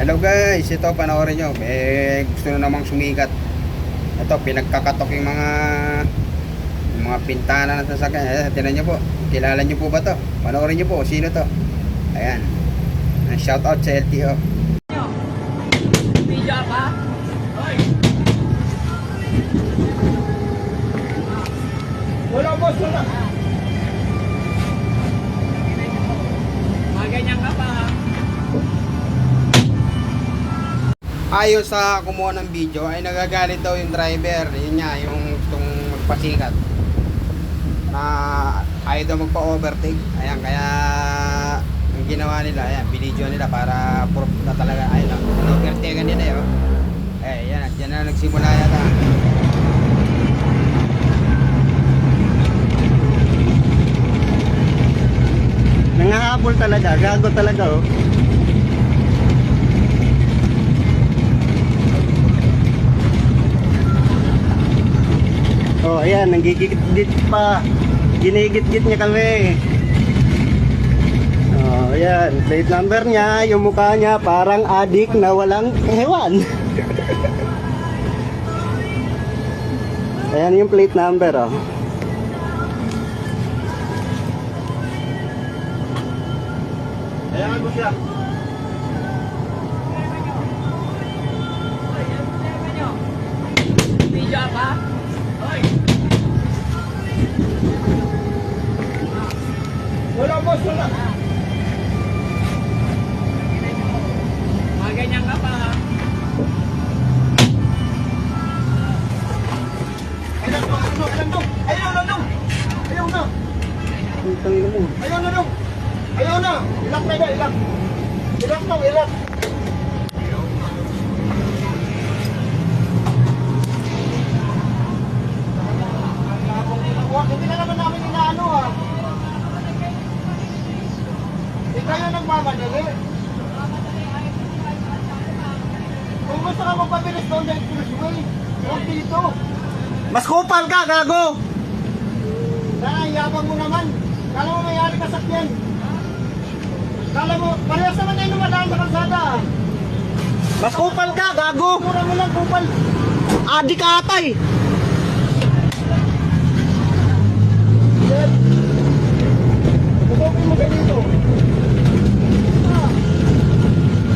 Hello guys, ito panoorin nyo. Gusto na namang sumikat. Ito, pinagkakatok yung mga pintana ng sasakyan. Tinan nyo po. Kilala nyo po ba to? Panoorin nyo po. Sino to? Ayan. Shout out sa LTO. Video pa? Hoy! Wala boss, wala. Ganyan ka pa. Ayon sa kumuha ng video ay nagagalit daw yung driver. Yun nga, yung gustong magpasikat na ayaw daw magpa-overtake. Ayan, kaya yung ginawa nila, ayan, binidyo nila para proof na talaga. Ayun lang, overtaken nila yun. Yan, dyan na nagsimula yata. Nangahabol talaga, gago talaga oh. Oh, ayan, nanggigit-git pa. Ginigit-git niya kami. Oh, ayan, plate number niya, yung mukha niya parang adik na walang hewan. Ayan yung plate number oh. Ayan mo siya. Video pa? Hoy! Wala boss, wala. Ganyan ka pa. Ayaw na. Ayaw na. Ilak na ba, ilak. Ilak na, ilak. Hindi na naman namin inaano ah. Hindi kayo nagmamadali. Kung gusto ka magpabilis doon dahil expressway, huwag dito. Mas kupal ka, gago! Yabang mo naman. Kala mo mayari ka sakyan. Kala mo, parehas naman tayo lumadaan sa kalsada. Mas kupal ka, gago! Mura mo lang kupal. Adik ka ata eh.